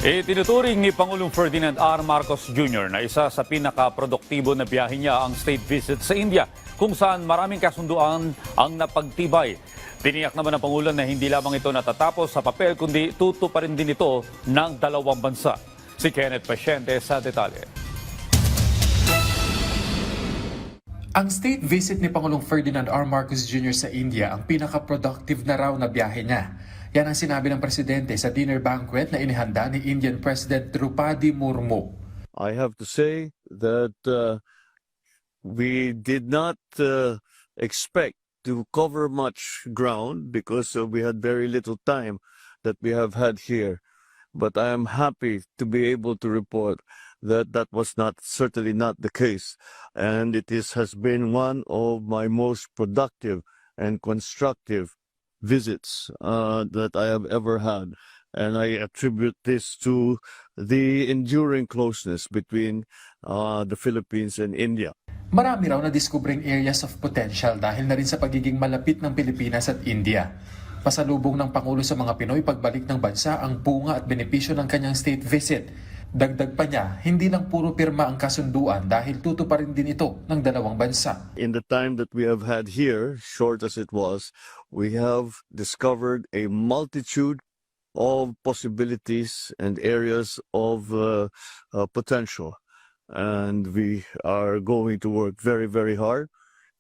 Tinuturing ni Pangulong Ferdinand R. Marcos Jr. na isa sa pinaka-produktibo na biyahe niya ang state visit sa India, kung saan maraming kasunduan ang napagtibay. Tiniyak naman ng Pangulo na hindi lamang ito natatapos sa papel, kundi tutuparin din ito ng dalawang bansa. Si Kenneth Pasyente sa detalye. Ang state visit ni Pangulong Ferdinand R. Marcos Jr. sa India ang pinaka-productive na raw na biyahe niya. Yan ang sinabi ng presidente sa dinner banquet na inihanda ni Indian President Draupadi Murmu. I have to say that we did not expect to cover much ground because we had very little time that we have had here. But I am happy to be able to report that that was certainly not the case. And has been one of my most productive and constructive visits that I have ever had. And I attribute this to the enduring closeness between the Philippines and India. Marami raw na diskubreng areas of potential dahil na rin sa pagiging malapit ng Pilipinas at India. Pasalubong ng Pangulo sa mga Pinoy pagbalik ng bansa ang bunga at benepisyo ng kanyang state visit. Dagdag pa niya, hindi lang puro pirma ang kasunduan dahil tutuparin din ito ng dalawang bansa. In the time that we have had here, short as it was, we have discovered a multitude of possibilities and areas of potential. And we are going to work very, very hard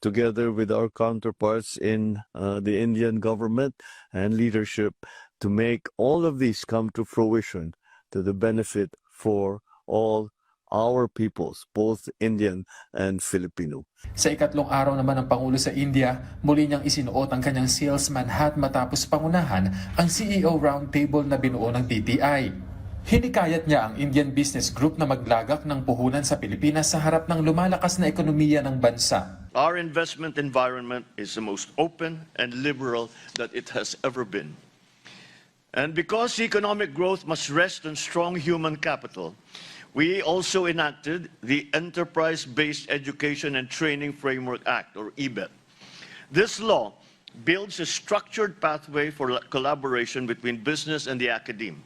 together with our counterparts in the Indian government and leadership to make all of these come to fruition to the benefit for all our peoples, both Indian and Filipino. Sa ikatlong araw naman ng Pangulo sa India, muli niyang isinuot ang kanyang salesman hat matapos pangunahan ang CEO Roundtable na binuo ng DTI. Hinikayat niya ang Indian Business Group na maglagak ng puhunan sa Pilipinas sa harap ng lumalakas na ekonomiya ng bansa. Our investment environment is the most open and liberal that it has ever been. And because economic growth must rest on strong human capital, we also enacted the Enterprise-Based Education and Training Framework Act, or EBET. This law builds a structured pathway for collaboration between business and the academe,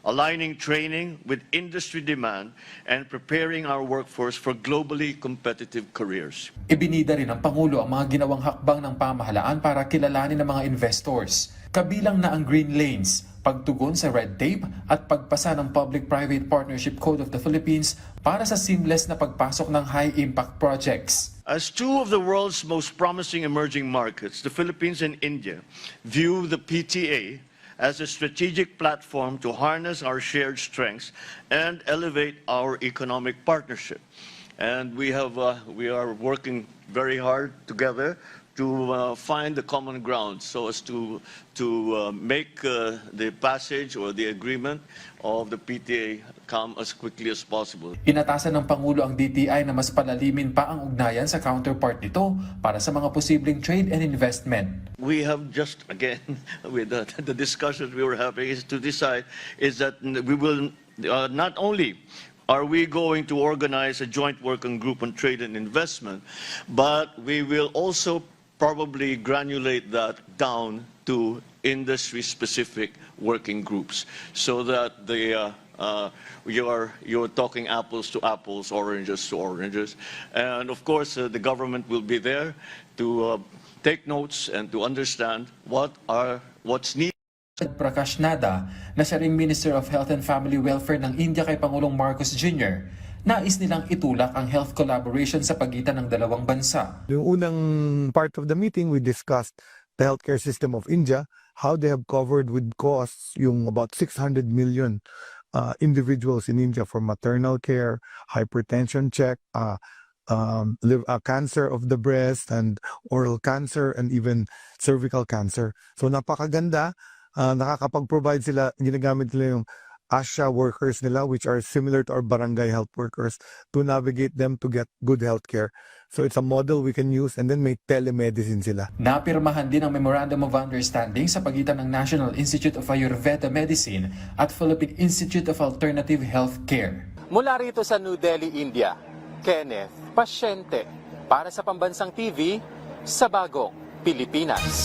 aligning training with industry demand and preparing our workforce for globally competitive careers. Ibinida rin ng Pangulo ang mga ginawang hakbang ng pamahalaan para kilalanin ng mga investors. Kabilang na ang Green Lanes, pagtugon sa red tape at pagpasa ng Public-Private Partnership Code of the Philippines para sa seamless na pagpasok ng high-impact projects. As two of the world's most promising emerging markets, the Philippines and India view the PTA as a strategic platform to harness our shared strengths and elevate our economic partnership. And we are working very hard together to find the common ground so as to make the passage or the agreement of the PTA come as quickly as possible. Inatasan ng Pangulo ang DTI na mas palalimin pa ang ugnayan sa counterpart nito para sa mga posibleng trade and investment. We have just, again, with the discussions we were having, is to decide is that we will not only are we going to organize a joint working group on trade and investment, but we will also probably granulate that down to industry-specific working groups, so that you're talking apples to apples, oranges to oranges, and of course the government will be there to take notes and to understand what's needed. Prakash Nada, na siya ring Minister of Health and Family Welfare ng India kay Pangulong Marcos Jr., nais nilang itulak ang health collaboration sa pagitan ng dalawang bansa. Yung unang part of the meeting, we discussed the healthcare system of India, how they have covered with costs yung about 600 million individuals in India for maternal care, hypertension check, cancer of the breast, and oral cancer, and even cervical cancer. So napakaganda, nakakapag-provide sila, ginagamit nila yung ASHA workers nila, which are similar to our barangay health workers, to navigate them to get good health care. So it's a model we can use, and then may telemedicine sila. Napirmahan din ang Memorandum of Understanding sa pagitan ng National Institute of Ayurveda Medicine at Philippine Institute of Alternative Health Care. Mula rito sa New Delhi, India, Kenneth Pasyente para sa Pambansang TV sa Bagong Pilipinas.